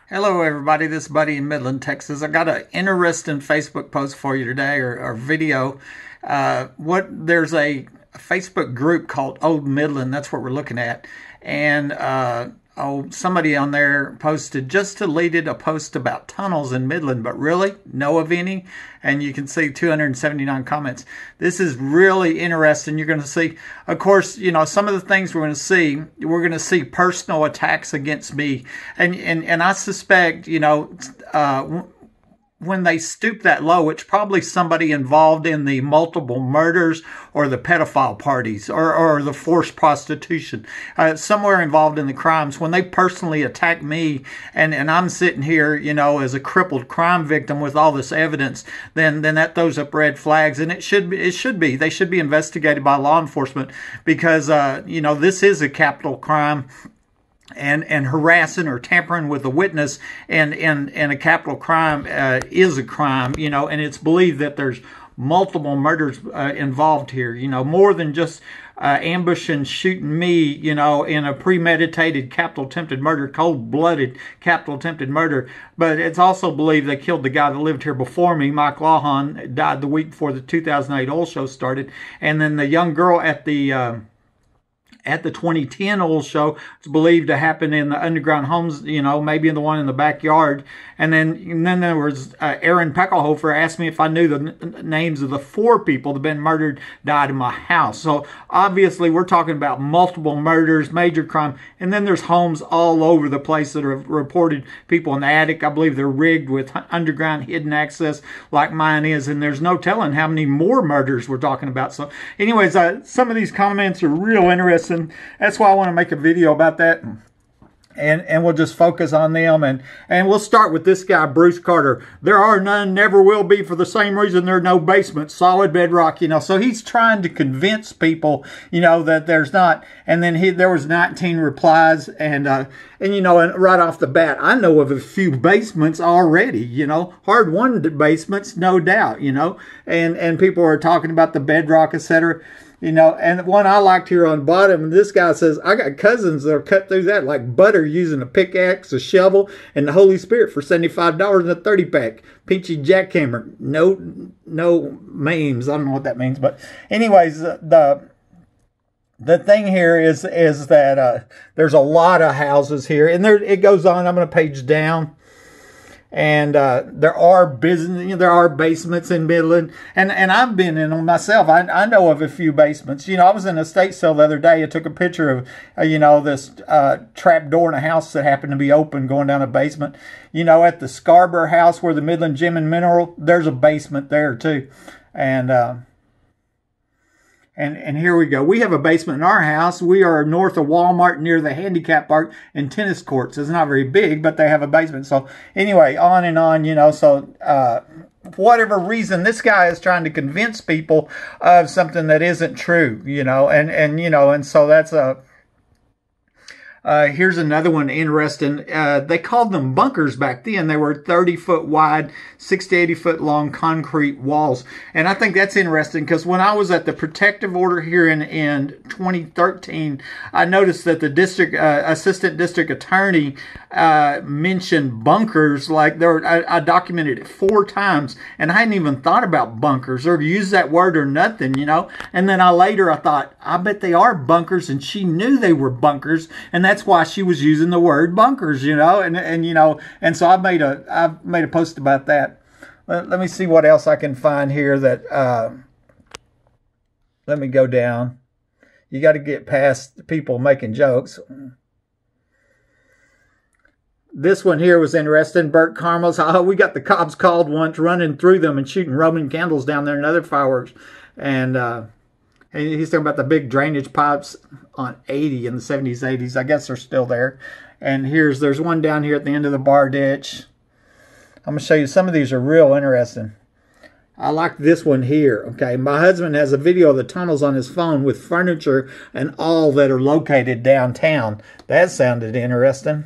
Hello, everybody. This is Buddy in Midland, Texas. I got an interesting Facebook post for you today, or video. There's a Facebook group called Old Midland. That's what we're looking at, and somebody on there posted, just deleted a post about tunnels in Midland, but really know of any? And you can see 279 comments. This is really interesting. You're going to see, of course, some of the things we're going to see personal attacks against me. And I suspect, when they stoop that low, it's probably somebody involved in the multiple murders or the pedophile parties or the forced prostitution, somewhere involved in the crimes. When they personally attack me and I'm sitting here, as a crippled crime victim with all this evidence, then that throws up red flags. And they should be investigated by law enforcement because, this is a capital crime. And harassing or tampering with a witness and a capital crime is a crime, and it's believed that there's multiple murders involved here, more than just ambushing, shooting me, in a premeditated capital attempted murder, cold-blooded capital attempted murder. But it's also believed they killed the guy that lived here before me, Mike Lawhon, died the week before the 2008 oil show started. And then the young girl at the 2010 oil show, it's believed to happen in the underground homes, maybe in the one in the backyard. And then there was Aaron Peckelhofer asked me if I knew the names of the 4 people that have been murdered, died in my house. So obviously we're talking about multiple murders, major crime. And then there's homes all over the place that have reported people in the attic. I believe they're rigged with underground hidden access like mine is. And there's no telling how many more murders we're talking about. So anyways, some of these comments are real interesting. That's why I want to make a video about that, and we'll just focus on them, and we'll start with this guy, Bruce Carter. There are none, never will be, for the same reason there are no basements, solid bedrock, so he's trying to convince people, that there's not. And then there was 19 replies, and right off the bat, I know of a few basements already, hard-won basements, no doubt, and people are talking about the bedrock, etc. And the one I liked here on bottom, this guy says, I got cousins that are cut through that like butter using a pickaxe, a shovel, and the Holy Spirit for $75 in a 30-pack. Peachy jackhammer. No memes. I don't know what that means. But anyways, the thing here is that there's a lot of houses here. And it goes on. I'm going to page down. And there are basements in Midland, and I've been in them myself. I know of a few basements. I was in a estate sale the other day. I took a picture of this trap door in a house that happened to be open going down a basement. At the Scarborough house where the Midland Gem and Mineral, there's a basement there too, And here we go. We have a basement in our house. We are north of Walmart near the handicap park and tennis courts. It's not very big, but they have a basement. So anyway, on and on, So for whatever reason, this guy is trying to convince people of something that isn't true, and so that's a... here's another one interesting. They called them bunkers back then. They were 30-foot wide, 60, 80-foot long concrete walls. And I think that's interesting because when I was at the protective order here in 2013, I noticed that the district assistant district attorney mentioned bunkers. Like I documented it 4 times, and I hadn't even thought about bunkers or used that word or nothing, And then later I thought, I bet they are bunkers, and she knew they were bunkers, and that's why she was using the word bunkers, and so I've made a post about that. Let me see what else I can find here that, let me go down. You got to get past people making jokes. This one here was interesting. Bert Carmel's, we got the cops called once, running through them and shooting Roman candles down there and other fireworks. And he's talking about the big drainage pipes on 80 in the 70s, 80s. I guess they're still there. And there's one down here at the end of the bar ditch. I'm going to show you some of these are real interesting. I like this one here. Okay, my husband has a video of the tunnels on his phone with furniture and all that are located downtown. That sounded interesting.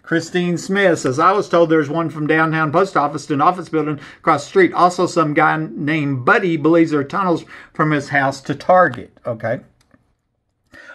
Christine Smith says, I was told there's one from downtown post office to an office building across the street. Also, some guy named Buddy believes there are tunnels from his house to Target. Okay.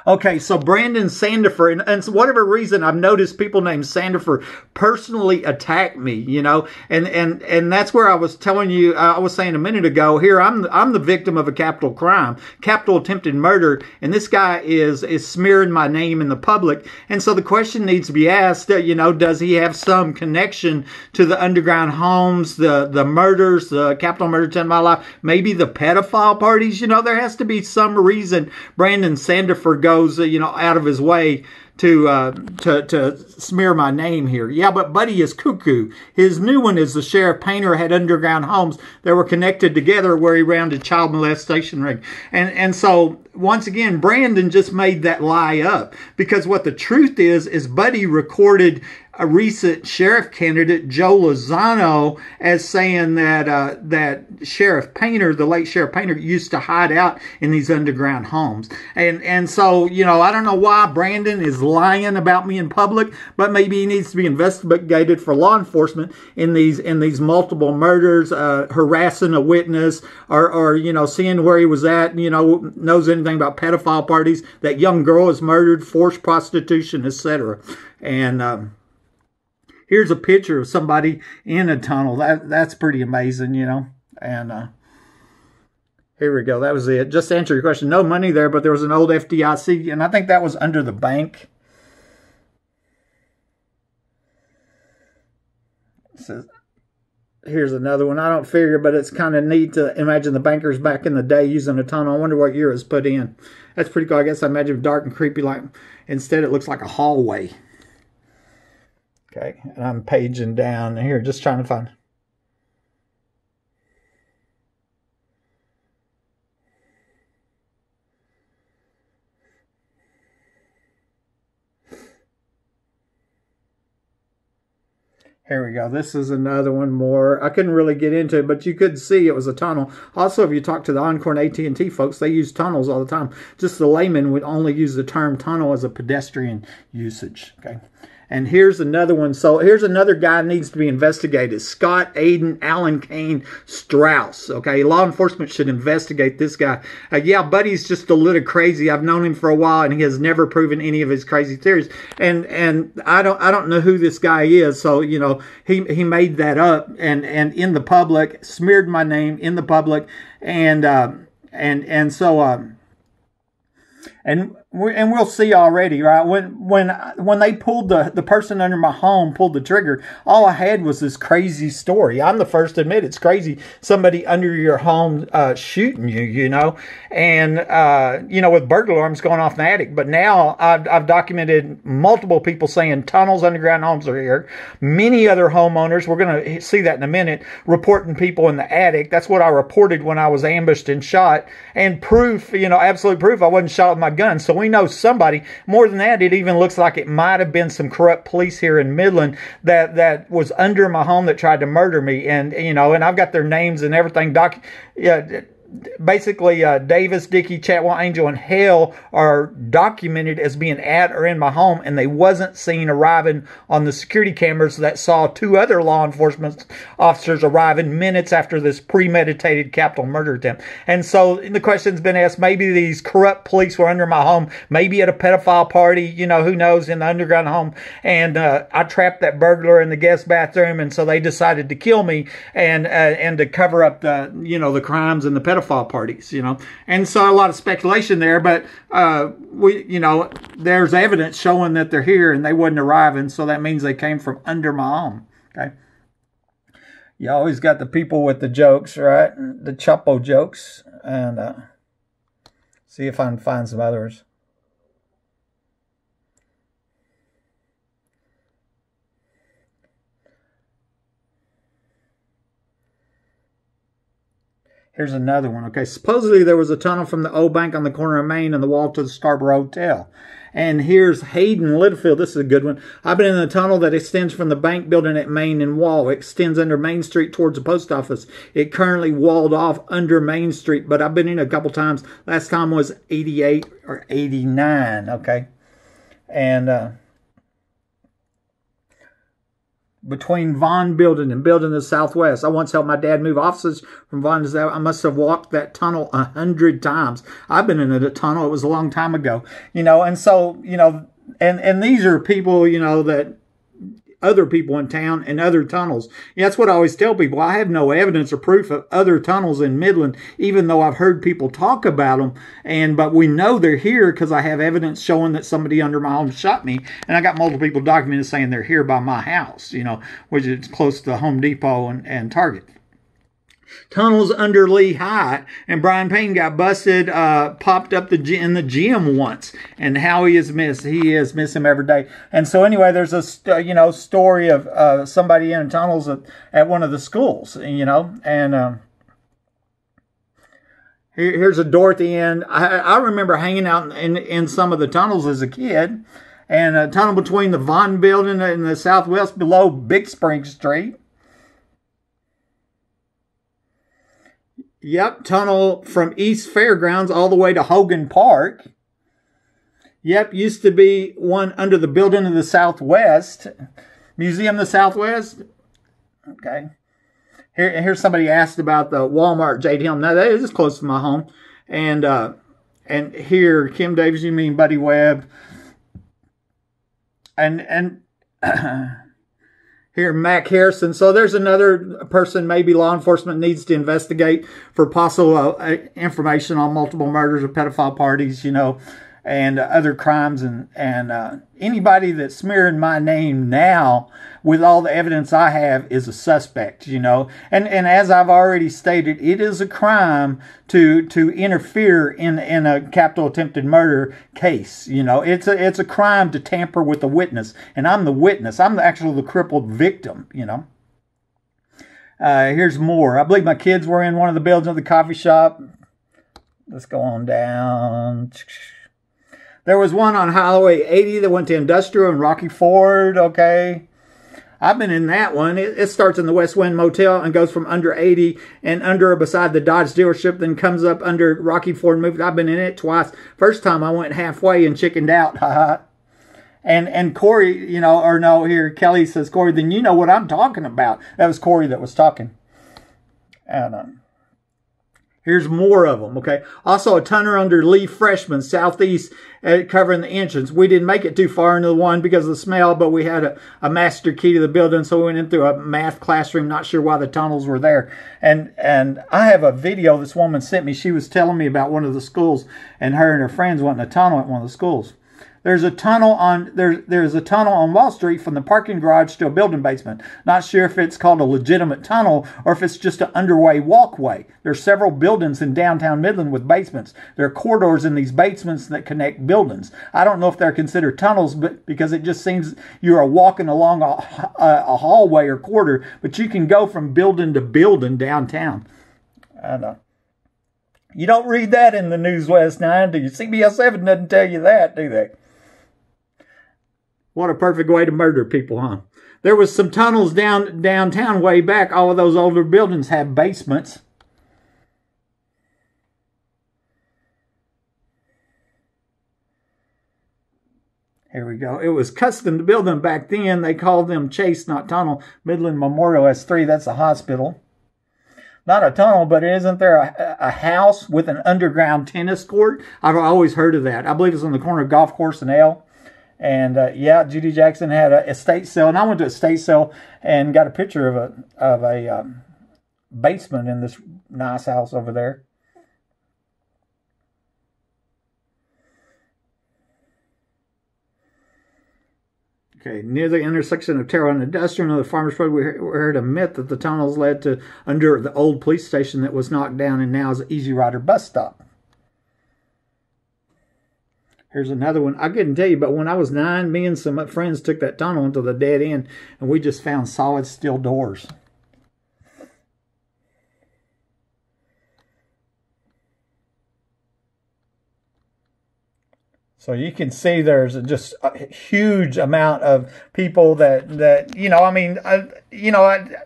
Okay, so Brandon Sandifer, and for whatever reason, I've noticed people named Sandifer personally attack me, you know, and that's where I was telling you, I was saying a minute ago. Here, I'm the victim of a capital crime, capital attempted murder, and this guy is smearing my name in the public, and so the question needs to be asked, you know, does he have some connection to the underground homes, the murders, the capital murder 10 Mile Life, maybe the pedophile parties? You know, there has to be some reason Brandon Sandifer goes, you know, out of his way to smear my name here. Yeah, but Buddy is cuckoo. His new one is the Sheriff Painter had underground homes that were connected together where he ran a child molestation ring. And so, once again, Brandon just made that lie up. Because what the truth is Buddy recorded a recent sheriff candidate, Joe Lozano, as saying that that Sheriff Painter, the late Sheriff Painter, used to hide out in these underground homes. And so, you know, I don't know why Brandon is lying about me in public, but maybe he needs to be investigated for law enforcement in these multiple murders, harassing a witness, or you know, seeing where he was at, you know, knows anything about pedophile parties, that young girl is murdered, forced prostitution, etc. And here's a picture of somebody in a tunnel. That's pretty amazing, you know. And here we go. That was it. Just to answer your question, no money there, but there was an old FDIC, and I think that was under the bank. It says, here's another one. I don't figure, but it's kind of neat to imagine the bankers back in the day using a tunnel. I wonder what year it was put in. That's pretty cool. I guess I imagine dark and creepy. Like instead, it looks like a hallway. Okay, and I'm paging down here, just trying to find. Here we go. This is another one more. I couldn't really get into it, but you could see it was a tunnel. Also, if you talk to the Encore and AT&T folks, they use tunnels all the time. Just the layman would only use the term tunnel as a pedestrian usage. Okay. And here's another one. So here's another guy that needs to be investigated. Scott Aiden Allen Kane Strauss. Okay, law enforcement should investigate this guy. Yeah, Buddy's just a little crazy. I've known him for a while, and he has never proven any of his crazy theories. And I don't know who this guy is. So you know, he made that up and in the public, smeared my name in the public, and we'll see already, right? When they pulled the person under my home pulled the trigger, all I had was this crazy story. I'm the first to admit it's crazy. Somebody under your home shooting you, you know, and you know, with burglar alarms going off in the attic. But now I've documented multiple people saying tunnels, underground homes are here. Many other homeowners, we're going to see that in a minute, reporting people in the attic. That's what I reported when I was ambushed and shot, and proof, you know, absolute proof I wasn't shot with my gun. So we know somebody. More than that, it even looks like it might have been some corrupt police here in Midland that was under my home that tried to murder me. And you know, and I've got their names and everything. Basically, Davis, Dickey, Chatwell, Angel, and Hale are documented as being at or in my home, and they wasn't seen arriving on the security cameras that saw two other law enforcement officers arriving minutes after this premeditated capital murder attempt. And so the question's been asked, maybe these corrupt police were under my home, maybe at a pedophile party, you know, who knows, in the underground home, and I trapped that burglar in the guest bathroom, and so they decided to kill me and to cover up the, you know, the crimes and the pedophile parties, you know. And so a lot of speculation there, but you know, there's evidence showing that they're here and they wasn't arriving, so that means they came from under my home. Okay, you always got the people with the jokes, right? The Chapo jokes. And see if I can find some others. Here's another one. Okay, supposedly there was a tunnel from the old bank on the corner of Main and the wall to the Scarborough Hotel. And here's Hayden Littlefield. This is a good one. I've been in the tunnel that extends from the bank building at Main and Wall. It extends under Main Street towards the post office. It currently walled off under Main Street, but I've been in a couple times. Last time was 88 or 89, okay? And between Vaughn Building and Building the Southwest. I once helped my dad move offices from Vaughn to South. I must have walked that tunnel 100 times. I've been in a tunnel. It was a long time ago, you know, and so, you know, and these are people, you know, that other people in town and other tunnels. Yeah, that's what I always tell people. I have no evidence or proof of other tunnels in Midland, even though I've heard people talk about them. But we know they're here because I have evidence showing that somebody under my home shot me. And I got multiple people documented saying they're here by my house, you know, which is close to Home Depot and Target. Tunnels under Lehigh, and Brian Payne got busted, popped up in the gym once, and how he is missed. He is miss him every day. And so anyway, there's a you know, story of somebody in tunnels at one of the schools, you know, and here's a door at the end. I remember hanging out in some of the tunnels as a kid, and a tunnel between the Vaughn Building and the Southwest below Big Spring Street. Yep, tunnel from East Fairgrounds all the way to Hogan Park. Yep, used to be one under the Building of the Southwest. Museum of the Southwest. Okay. Here's somebody asked about the Walmart Jade Hill. Now, that is close to my home. And here, Kim Davis, you mean Buddy Webb. And here, Mac Harrison. So there's another person maybe law enforcement needs to investigate for possible information on multiple murders of pedophile parties, you know, and other crimes. And anybody that's smearing my name now with all the evidence I have is a suspect, you know. And as I've already stated, it is a crime to interfere in a capital attempted murder case, you know. It's a crime to tamper with a witness, and I'm the witness. I'm actually the crippled victim, you know. Here's more. I believe my kids were in one of the buildings of the coffee shop. Let's go on down. There was one on Highway 80 that went to Industrial and Rocky Ford, okay. I've been in that one. It starts in the West Wind Motel and goes from under 80 and under beside the Dodge dealership, then comes up under Rocky Ford Movie. I've been in it twice. First time I went halfway and chickened out. And Corey, you know, or no, here, Kelly says, Corey, then you know what I'm talking about. That was Corey that was talking. And here's more of them, okay? Also, a tunnel under Lee Freshman, southeast, covering the entrance. We didn't make it too far into the one because of the smell, but we had a master key to the building, so we went in through a math classroom. Not sure why the tunnels were there. And I have a video this woman sent me. She was telling me about one of the schools, and her and her friends went in a tunnel at one of the schools. There's a tunnel on there's a tunnel on Wall Street from the parking garage to a building basement. Not sure if it's called a legitimate tunnel or if it's just an underway walkway. There's several buildings in downtown Midland with basements. There are corridors in these basements that connect buildings. I don't know if they're considered tunnels, but because it just seems you are walking along a hallway or corridor, but you can go from building to building downtown. I know. You don't read that in the News West 9, do you? CBS 7 doesn't tell you that, do they? What a perfect way to murder people, huh? There was some tunnels downtown way back. All of those older buildings have basements. Here we go. It was custom to build them back then. They called them Chase, not tunnel. Midland Memorial S3, that's a hospital. Not a tunnel, but isn't there a house with an underground tennis court? I've always heard of that. I believe it's on the corner of Golf Course and L. And yeah, Judy Jackson had a estate sale, and I went to a estate sale and got a picture of a basement in this nice house over there. Okay, near the intersection of Terrell and Industrial and the Farmers Road, we heard a myth that the tunnels led to under the old police station that was knocked down and now is an Easy Rider bus stop. Here's another one. I couldn't tell you, but when I was 9, me and some friends took that tunnel into the dead end, and we just found solid steel doors. So you can see there's just a huge amount of people that you know. I mean,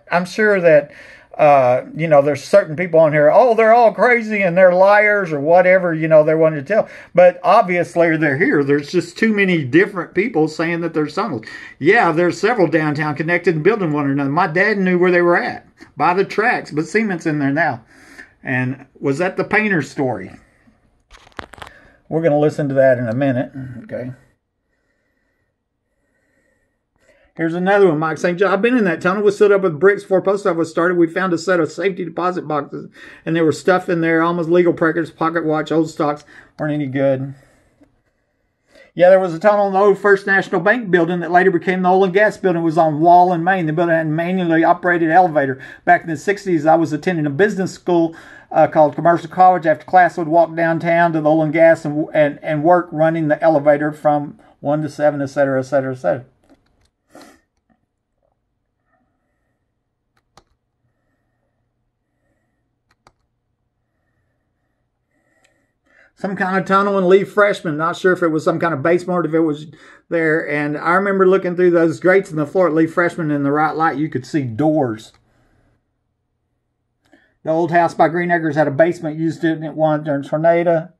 I'm sure that you know, there's certain people on here, oh, they're all crazy and they're liars or whatever, you know, they wanted to tell. But obviously they're here. There's just too many different people saying that there's tunnels. Yeah, there's several downtown connected and building one another. My dad knew where they were at by the tracks, but cement's in there now. And was that the painter story? We're going to listen to that in a minute. Okay. Here's another one, Mike St. John. I've been in that tunnel. We stood up with bricks before post office started. We found a set of safety deposit boxes, and there was stuff in there, almost legal records, pocket watch, old stocks, weren't any good. Yeah, there was a tunnel in the old First National Bank building that later became the oil and gas building. It was on Wall in Maine. The building had a manually operated elevator. Back in the 60s, I was attending a business school called Commercial College. After class, I would walk downtown to the oil and gas and work running the elevator from 1 to 7, etc., etc., etc. Some kind of tunnel in Lee Freshman. Not sure if it was some kind of basement or if it was there. And I remember looking through those grates in the floor at Lee Freshman in the right light. You could see doors. The old house by Green Acres had a basement. Used it during a tornado.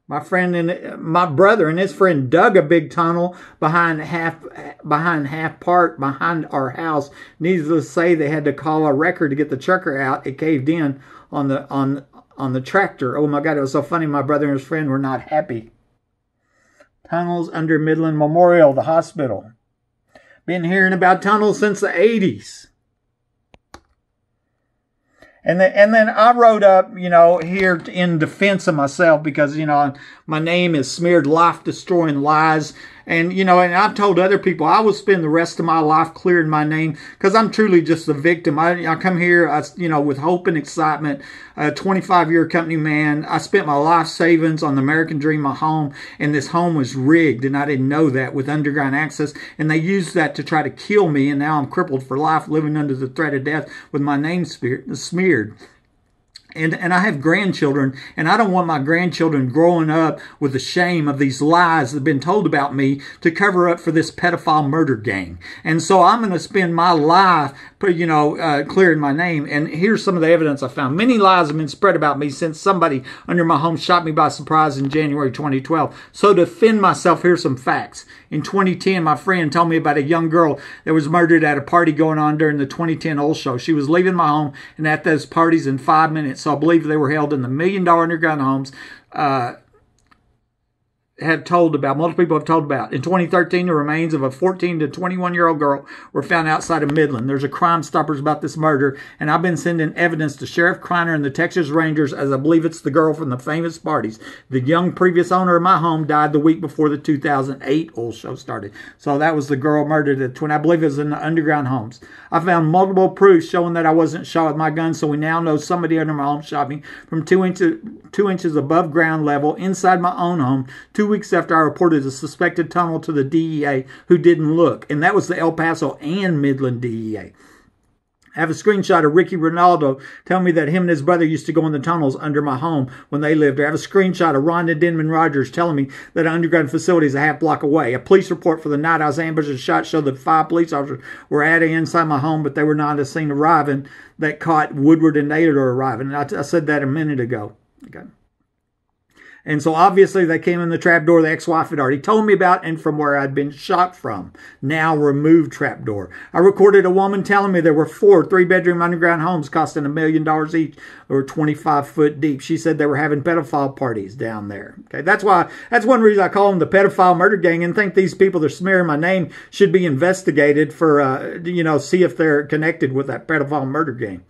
My brother and his friend dug a big tunnel behind half park behind our house. Needless to say, they had to call a wrecker to get the trucker out. It caved in on the tractor. Oh my God, it was so funny. My brother and his friend were not happy. Tunnels under Midland Memorial, the hospital. Been hearing about tunnels since the 80s. And then I wrote up, you know, here in defense of myself because, you know, my name is smeared life-destroying lies. And, you know, and I've told other people I will spend the rest of my life clearing my name because I'm truly just a victim. I come here, you know, with hope and excitement, a 25-year company man. I spent my life savings on the American dream, my home, and this home was rigged, and I didn't know that, with underground access. And they used that to try to kill me, and now I'm crippled for life, living under the threat of death with my name smeared. And I have grandchildren, and I don't want my grandchildren growing up with the shame of these lies that have been told about me to cover up for this pedophile murder gang. And so I'm going to spend my life, you know, clearing my name. And here's some of the evidence I found. Many lies have been spread about me since somebody under my home shot me by surprise in January 2012. So to defend myself, here's some facts. In 2010, my friend told me about a young girl that was murdered at a party going on during the 2010 oil show. She was leaving my home and at those parties in 5 minutes. So I believe they were held in the $1 million underground homes. Multiple people have told about. In 2013, the remains of a 14 to 21-year-old girl were found outside of Midland. There's a Crime Stoppers about this murder, and I've been sending evidence to Sheriff Kleiner and the Texas Rangers, as I believe it's the girl from the famous parties. The young previous owner of my home died the week before the 2008 oil show started. So that was the girl murdered at 20. I believe it was in the underground homes. I found multiple proofs showing that I wasn't shot with my gun, so we now know somebody under my home shot me from 2 inches above ground level inside my own home 2 weeks after I reported a suspected tunnel to the DEA, who didn't look. And that was the El Paso and Midland DEA. I have a screenshot of Ricky Ronaldo telling me that him and his brother used to go in the tunnels under my home when they lived there. I have a screenshot of Rhonda Denman Rogers telling me that an underground facility is a half block away. A police report for the night I was ambushed and shot showed that 5 police officers were adding inside my home, but they were not seen arriving. That caught Woodward and Nader arriving. And I said that a minute ago. Okay. And so obviously they came in the trapdoor the ex-wife had already told me about and from where I'd been shot from. Now removed trapdoor. I recorded a woman telling me there were 4 3-bedroom underground homes costing $1 million each, or 25 foot deep. She said they were having pedophile parties down there. Okay, that's one reason I call them the Pedophile Murder Gang, and think these people that are smearing my name should be investigated for, you know, see if they're connected with that pedophile murder gang.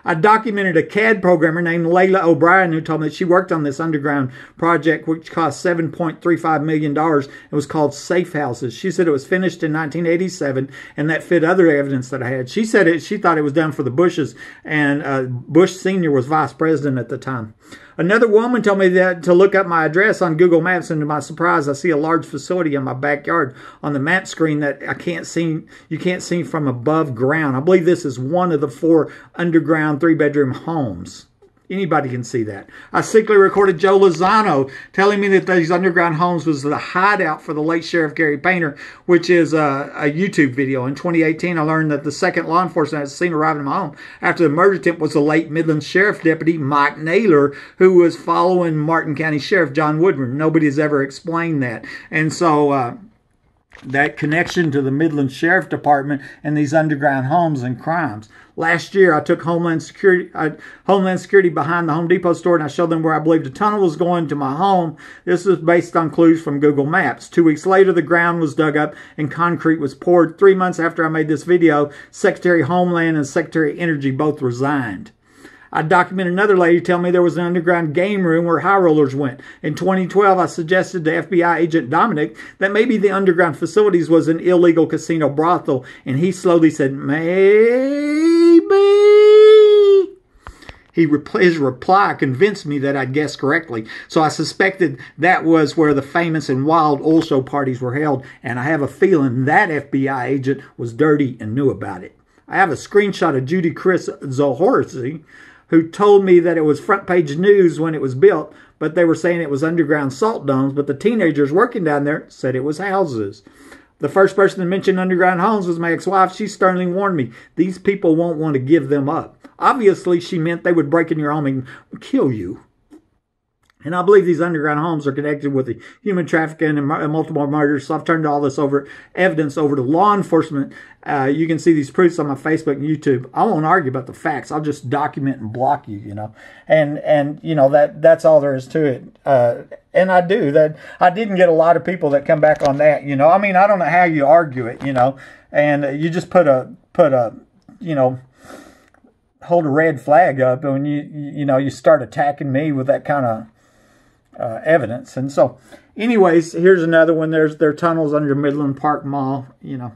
I documented a CAD programmer named Layla O'Brien who told me that she worked on this underground project, which cost $7.35 million and was called Safe Houses. She said it was finished in 1987, and that fit other evidence that I had. She said she thought it was done for the Bushes, and Bush Sr. was vice president at the time. Another woman told me that to look up my address on Google Maps, and to my surprise, I see a large facility in my backyard on the map screen that you can't see from above ground. I believe this is one of the 4 underground 3-bedroom homes. Anybody can see that. I secretly recorded Joe Lozano telling me that these underground homes was the hideout for the late Sheriff Gary Painter, which is a YouTube video. In 2018, I learned that the second law enforcement had seen arriving in my home after the murder attempt was the late Midland Sheriff Deputy Mike Naylor, who was following Martin County Sheriff John Woodward. Nobody has ever explained that. And so that connection to the Midland Sheriff Department and these underground homes and crimes. Last year, I took Homeland Security behind the Home Depot store, and I showed them where I believed a tunnel was going to my home. This was based on clues from Google Maps. 2 weeks later, the ground was dug up and concrete was poured. 3 months after I made this video, Secretary of Homeland and Secretary of Energy both resigned. I documented another lady tell me there was an underground game room where high rollers went. In 2012, I suggested to FBI agent Dominic that maybe the underground facilities was an illegal casino brothel, and he slowly said, maybe. His reply convinced me that I'd guessed correctly, so I suspected that was where the famous and wild oil show parties were held, and I have a feeling that FBI agent was dirty and knew about it. I have a screenshot of Judy Chris Zohorsey, who told me that it was front page news when it was built, but they were saying it was underground salt domes, but the teenagers working down there said it was houses. The first person to mention underground homes was my ex-wife. She sternly warned me, these people won't want to give them up. Obviously, she meant they would break in your home and kill you. And I believe these underground homes are connected with the human trafficking and multiple murders. So I've turned all this evidence over to law enforcement. You can see these proofs on my Facebook and YouTube. I won't argue about the facts. I'll just document and block you, you know. And you know, that's all there is to it. And I do that. I didn't get a lot of people that come back on that, you know. I mean, I don't know how you argue it, you know. And you just put a you know, hold a red flag up when you know, you start attacking me with that kind of evidence. And so anyways, here's another one. There are tunnels under Midland Park Mall, you know.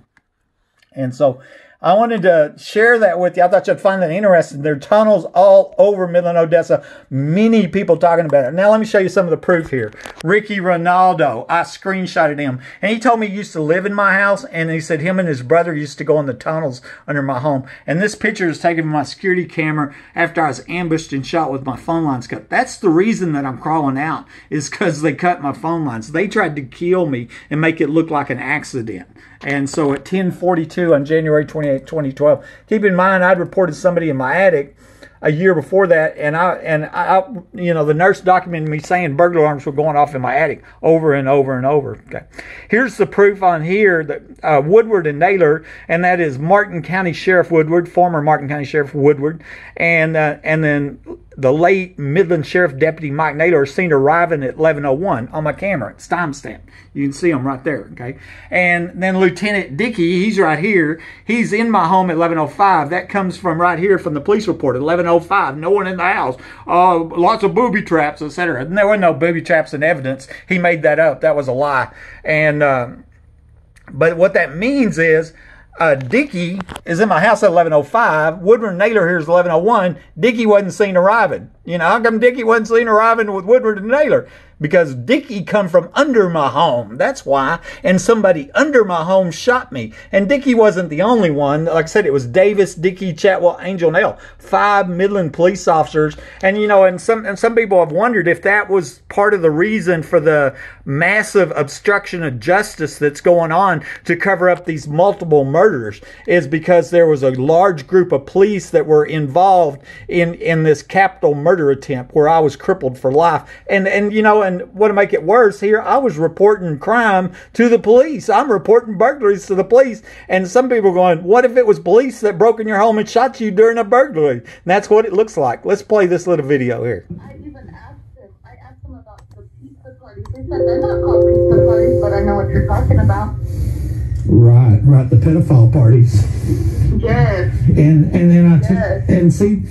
And so I wanted to share that with you. I thought you'd find that interesting. There are tunnels all over Midland, Odessa. Many people talking about it. Now let me show you some of the proof here. Ricky Ronaldo, I screenshotted him. And he told me he used to live in my house. And he said him and his brother used to go in the tunnels under my home. And this picture is taken from my security camera after I was ambushed and shot with my phone lines cut. That's the reason that I'm crawling out, is because they cut my phone lines. They tried to kill me and make it look like an accident. And so at 10:42 on January 28, 2012, keep in mind I'd reported somebody in my attic a year before that, and I you know, the nurse documented me saying burglar alarms were going off in my attic over and over and over. Okay, here's the proof on here that Woodward and Naylor, and that is Martin County Sheriff Woodward, former Martin County Sheriff Woodward, and then the late Midland Sheriff Deputy Mike Naylor is seen arriving at 11:01 on my camera. It's timestamped. You can see him right there, okay? And then Lieutenant Dickey, he's right here. He's in my home at 11:05. That comes from right here from the police report at 11:05. No one in the house. Lots of booby traps, etc. There were no booby traps in evidence. He made that up. That was a lie. And but what that means is Dickey is in my house at 11:05. Woodward and Naylor here is 11:01. Dickey wasn't seen arriving. You know, how come Dickey wasn't seen arriving with Woodward and Naylor? Because Dickey come from under my home. That's why. And somebody under my home shot me. And Dickey wasn't the only one. Like I said, it was Davis, Dickey, Chatwell, Angel, Nell. 5 Midland police officers. And, you know, and some people have wondered if that was part of the reason for the massive obstruction of justice that's going on to cover up these multiple murders, is because there was a large group of police that were involved in this capital murder attempt where I was crippled for life. And you know, and what to make it worse, here I was reporting crime to the police. I'm reporting burglaries to the police. And some people are going, what if it was police that broke in your home and shot you during a burglary? And that's what it looks like. Let's play this little video here. I even asked them about the pizza parties. They said they're not called pizza parties, but I know what you're talking about. Right, the pedophile parties. Yes. And then I took, and see,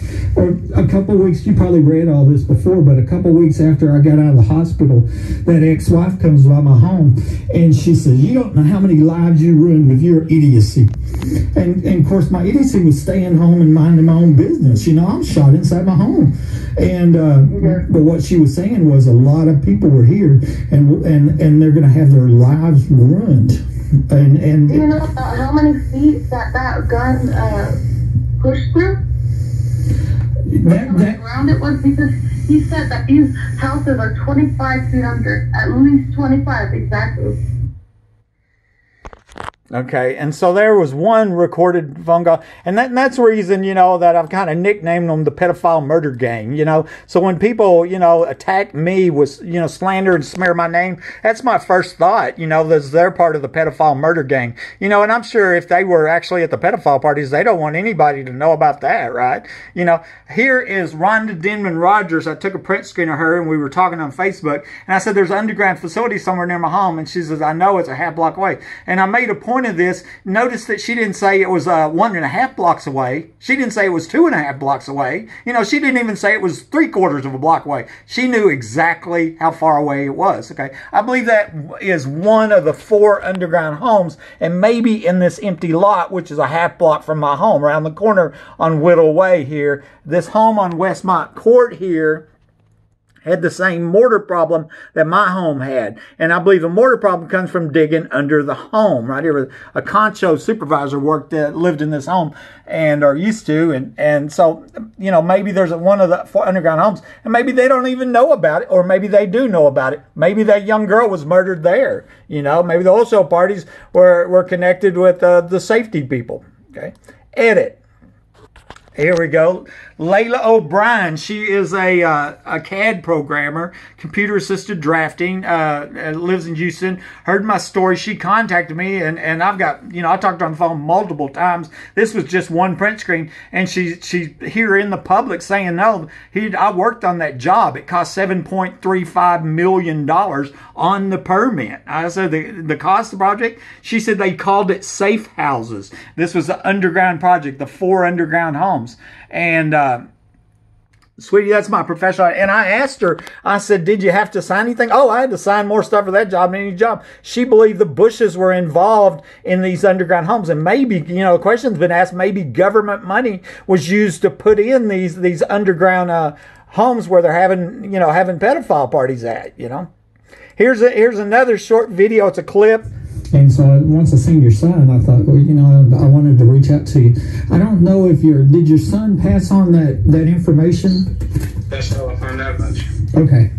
a couple of weeks, you probably read all this before, but a couple of weeks after I got out of the hospital, that ex-wife comes by my home, and she says, you don't know how many lives you ruined with your idiocy. And of course, my idiocy was staying home and minding my own business. You know, I'm shot inside my home. And but what she was saying was a lot of people were here, and they're going to have their lives ruined. And do you know how many feet that gun pushed through? Ground it was because he said that these houses are 25 feet under, at least 25 exactly. Okay, and so there was one recorded phone call, and that's the reason, you know, that I've kind of nicknamed them the Pedophile Murder Gang, you know. So when people, you know, attack me with, you know, slander and smear my name, that's my first thought, you know, they're part of the Pedophile Murder Gang. You know, and I'm sure if they were actually at the pedophile parties, they don't want anybody to know about that, right? You know, here is Rhonda Denman Rogers. I took a print screen of her, and we were talking on Facebook, and I said, there's an underground facility somewhere near my home, and she says, I know, it's a half block away. And I made a point of this. Notice that she didn't say it was 1.5 blocks away. She didn't say it was 2.5 blocks away. You know, she didn't even say it was 3/4 of a block away. She knew exactly how far away it was. Okay, I believe that is one of the 4 underground homes, and maybe in this empty lot, which is a half block from my home, around the corner on Whittle Way here. This home on Westmont Court here had the same mortar problem that my home had. And I believe the mortar problem comes from digging under the home. Right here, a Concho supervisor lived in this home or used to. And so, you know, maybe there's one of the 4 underground homes, and maybe they don't even know about it, or maybe they do know about it. Maybe that young girl was murdered there. You know, maybe the wholesale parties were connected with the safety people. Okay. Edit. Here we go. Layla O'Brien. She is a CAD programmer, computer-assisted drafting, lives in Houston. Heard my story. She contacted me, and I've got, you know, I talked on the phone multiple times. This was just one print screen, and she here in the public saying, no, I worked on that job. It cost $7.35 million on the permit. I said, the cost of the project? She said they called it safe houses. This was the underground project, the 4 underground homes. And sweetie, that's my professional. And I asked her, I said, did you have to sign anything? Oh, I had to sign more stuff for that job than any job. She believed the Bushes were involved in these underground homes. And maybe, you know, the question's been asked, maybe government money was used to put in these underground homes where they're having pedophile parties at, you know. Here's another short video. It's a clip. And so once I seen your son, I thought, well, you know, I wanted to reach out to you. I don't know if did your son pass on that information? That's how I found out about you. Okay.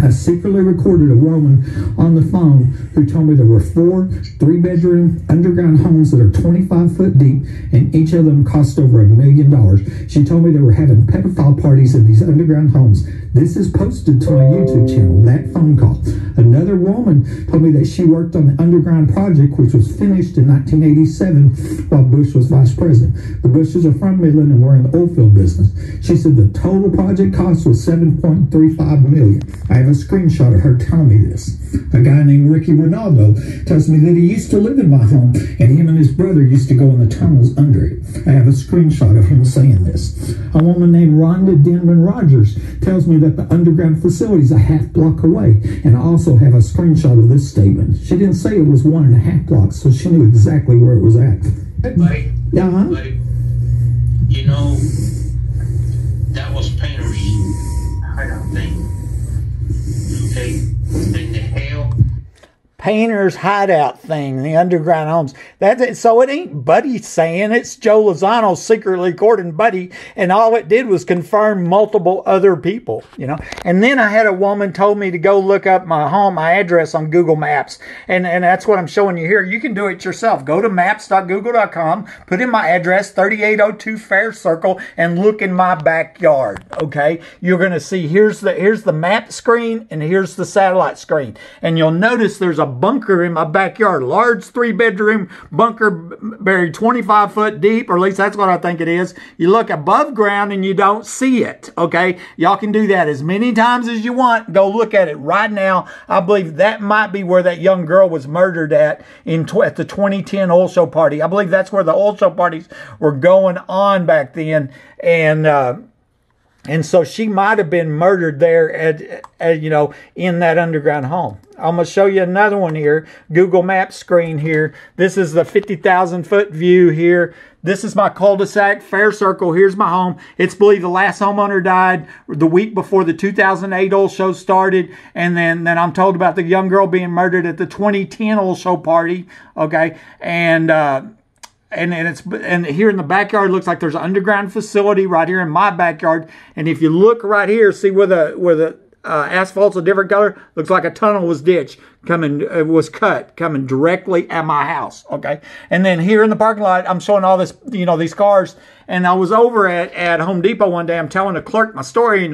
I secretly recorded a woman on the phone who told me there were 4 3-bedroom underground homes that are 25 foot deep, and each of them cost over $1 million. She told me they were having pedophile parties in these underground homes. This is posted to my YouTube channel, that phone call. Another woman told me that she worked on the underground project, which was finished in 1987 while Bush was vice president. The Bushes are from Midland and were in the oil field business. She said the total project cost was $7.35 million. I have a screenshot of her telling me this. A guy named Ricky Ronaldo tells me that he used to live in my home, and him and his brother used to go in the tunnels under it. I have a screenshot of him saying this. A woman named Rhonda Denman Rogers tells me that the underground facility is a half block away, and I also have a screenshot of this statement. She didn't say it was 1.5 blocks, so she knew exactly where it was at. Buddy, Uh-huh. buddy, you know, that was Painter's hideout thing. Okay, in the hell. Painter's hideout thing, the underground homes. So it ain't Buddy saying, it's Joe Lozano secretly courting Buddy, and all it did was confirm multiple other people, you know. And then I had a woman told me to go look up my address on Google Maps, and that's what I'm showing you here. You can do it yourself. Go to maps.google.com, put in my address, 3802 Fair Circle, and look in my backyard. Okay, you're gonna see here's the map screen, and here's the satellite screen, and you'll notice there's a bunker in my backyard, large 3-bedroom bunker buried 25 foot deep, or at least that's what I think it is. You look above ground and you don't see it. Okay, y'all can do that as many times as you want. Go look at it right now. I believe that might be where that young girl was murdered at the 2010 oil show party. I believe that's where the oil show parties were going on back then, and so she might have been murdered there at you know, in that underground home. I'm going to show you another one here. Google Maps screen here. This is the 50,000 foot view here. This is my cul-de-sac, Fair Circle. Here's my home. It's believed the last homeowner died the week before the 2008 oil show started. And then I'm told about the young girl being murdered at the 2010 oil show party. Okay. And and here in the backyard looks like there's an underground facility right here in my backyard. And if you look right here, see where the asphalt's a different color, looks like a tunnel was cut coming directly at my house. Okay, and then here in the parking lot, I'm showing all this, these cars. And I was over at Home Depot one day. I'm telling the clerk my story,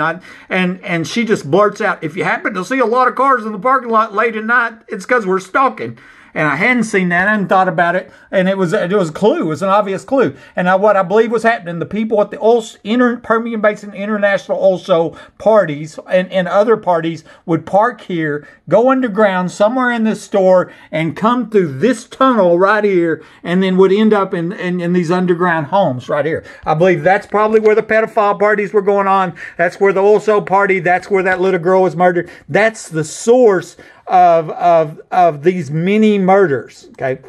and she just blurts out, "If you happen to see a lot of cars in the parking lot late at night, it's because we're stalking." And I hadn't seen that. I hadn't thought about it. And it was a clue. It was an obvious clue. And what I believe was happening, the people at the Permian Basin International also parties and other parties would park here, go underground somewhere in this store, and come through this tunnel right here, and then would end up in these underground homes right here. I believe that's probably where the pedophile parties were going on. That's where the also party, that's where that little girl was murdered. That's the source of these many murders, okay?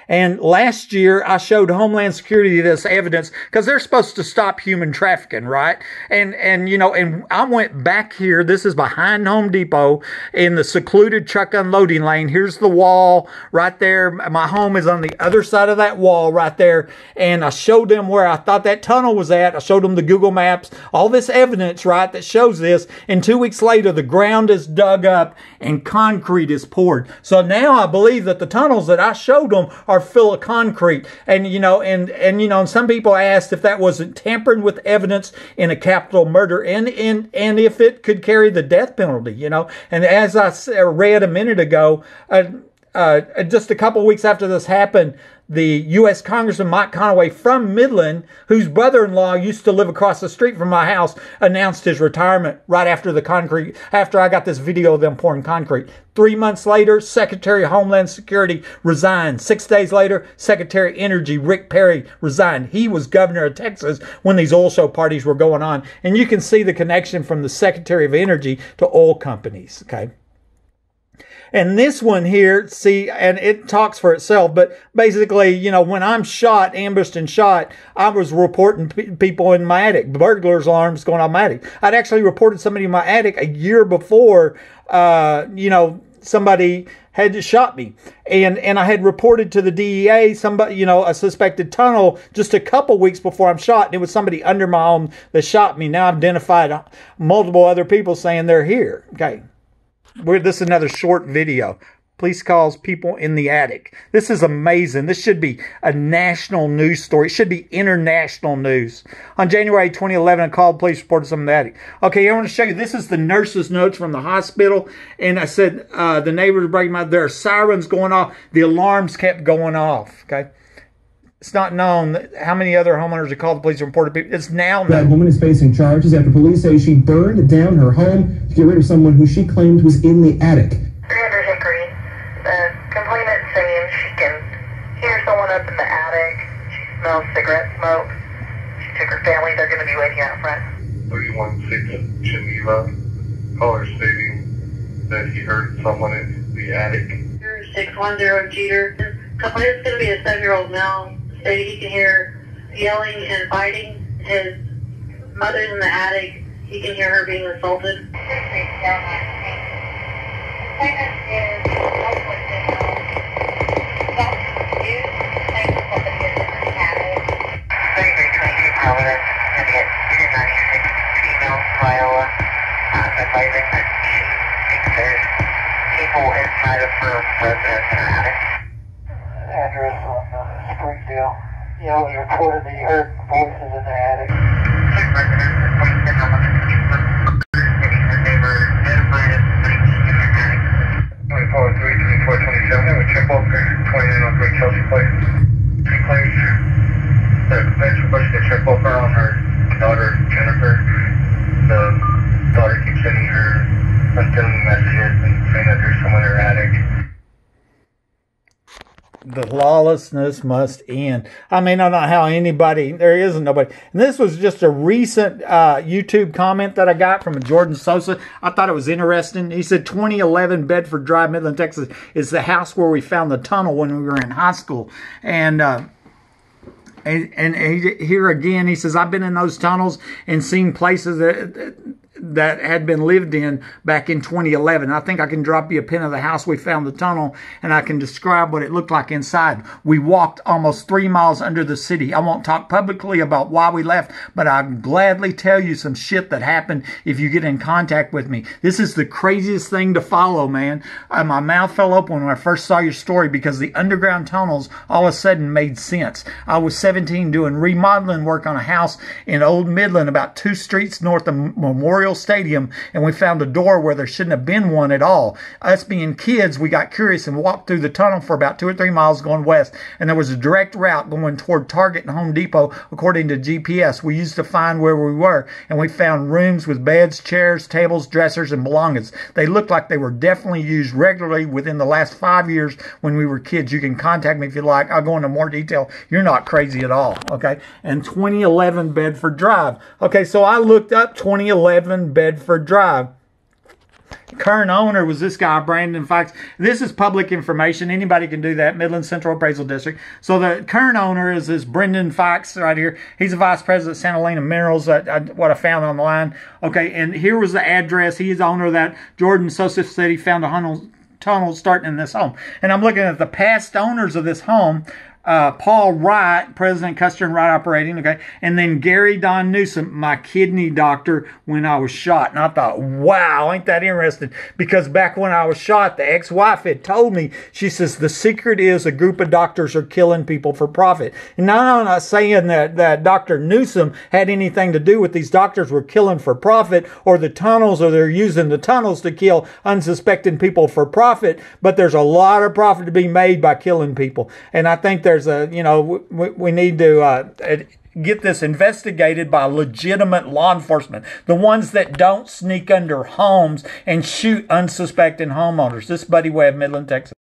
And last year, I showed Homeland Security this evidence because they're supposed to stop human trafficking, right? And I went back here. This is behind Home Depot in the secluded truck unloading lane. Here's the wall right there. My home is on the other side of that wall right there. And I showed them where I thought that tunnel was at. I showed them the Google Maps, all this evidence, right, that shows this. And 2 weeks later, the ground is dug up and concrete is poured. So now I believe that the tunnels that I showed them are full of concrete. And and some people asked if that wasn't tampering with evidence in a capital murder and if it could carry the death penalty, And as I read a minute ago, just a couple of weeks after this happened, the U.S. Congressman Mike Conaway from Midland, whose brother-in-law used to live across the street from my house, announced his retirement right after after I got this video of them pouring concrete. 3 months later, Secretary of Homeland Security resigned. 6 days later, Secretary of Energy Rick Perry resigned. He was governor of Texas when these oil show parties were going on. And you can see the connection from the Secretary of Energy to oil companies, okay? And this one here, see, and it talks for itself, but basically, when I'm shot, ambushed and shot, I was reporting people in my attic, burglar's alarms going on my attic. I'd actually reported somebody in my attic a year before, somebody had shot me. And I had reported to the DEA somebody, a suspected tunnel just a couple weeks before I'm shot. And it was somebody under my home that shot me. Now I've identified multiple other people saying they're here. Okay. This is another short video. Police calls people in the attic. This is amazing. This should be a national news story. It should be international news. On January 2011, a called police reported someone in the attic. Okay, I want to show you. This is the nurse's notes from the hospital. And I said, the neighbors were breaking my, there are sirens going off. The alarms kept going off, okay? It's not known how many other homeowners have called the police and reported people. It's now known. That woman is facing charges after police say she burned down her home to get rid of someone who she claimed was in the attic. 300 Hickory. The complainant saying she can hear someone up in the attic. She smells cigarette smoke. She took her family. They're going to be waiting out front. 316 Geneva. Caller stating that he heard someone in the attic. 610 Jeter. Complainant's going to be a 7-year-old male. Stated he can hear yelling and fighting. His mother's in the attic. He can hear her being assaulted. Advising that she thinks there's people inside of her residence in her attic. Address on Springdale. It was reported that he heard voices in the attic. Six residents in Queenston, stating that they were notified of screaming in their attic. 24-3-24-27 with Triple 2903 Chelsea Place. She claims that the police requested a check over on her daughter Jennifer. The daughter keeps sending her unfilming messages and saying that there's someone in her attic. The lawlessness must end. I mean, I don't know how anybody, there isn't nobody. And this was just a recent YouTube comment that I got from Jordan Sosa. I thought it was interesting. He said 2011 Bedford Drive, Midland, Texas is the house where we found the tunnel when we were in high school. And here again, he says, I've been in those tunnels and seen places that that had been lived in back in 2011. I think I can drop you a pin of the house we found the tunnel, and I can describe what it looked like inside. We walked almost 3 miles under the city. I won't talk publicly about why we left, but I'll gladly tell you some shit that happened if you get in contact with me. This is the craziest thing to follow, man. My mouth fell open when I first saw your story because the underground tunnels all of a sudden made sense. I was 17 doing remodeling work on a house in Old Midland, about 2 streets north of Memorial Stadium, and we found a door where there shouldn't have been one at all. Us being kids, we got curious and walked through the tunnel for about 2 or 3 miles going west, and there was a direct route going toward Target and Home Depot according to GPS. We used to find where we were, and we found rooms with beds, chairs, tables, dressers, and belongings. They looked like they were definitely used regularly within the last 5 years when we were kids. You can contact me if you like. I'll go into more detail. You're not crazy at all, okay? And 2011 Bedford Drive. Okay, so I looked up 2011 Bedford Drive. Current owner was this guy, Brandon Fox. This is public information. Anybody can do that. Midland Central Appraisal District. So the current owner is this Brendan Fox right here. He's the vice president of Santa Elena Minerals, what I found online. Okay, and here was the address. He is the owner of that. Jordan Sosif said he found a tunnel starting in this home. And I'm looking at the past owners of this home. Paul Wright, President Custer and Wright Operating, okay, and then Gary Don Newsom, my kidney doctor when I was shot. And I thought, wow, ain't that interesting? Because back when I was shot, the ex-wife had told me, she says, the secret is a group of doctors are killing people for profit. And now I'm not saying that Dr. Newsom had anything to do with these doctors were killing for profit, or the tunnels, or they're using the tunnels to kill unsuspecting people for profit, but there's a lot of profit to be made by killing people. And I think there's we need to get this investigated by legitimate law enforcement, the ones that don't sneak under homes and shoot unsuspecting homeowners. This is Buddy Webb, Midland, Texas.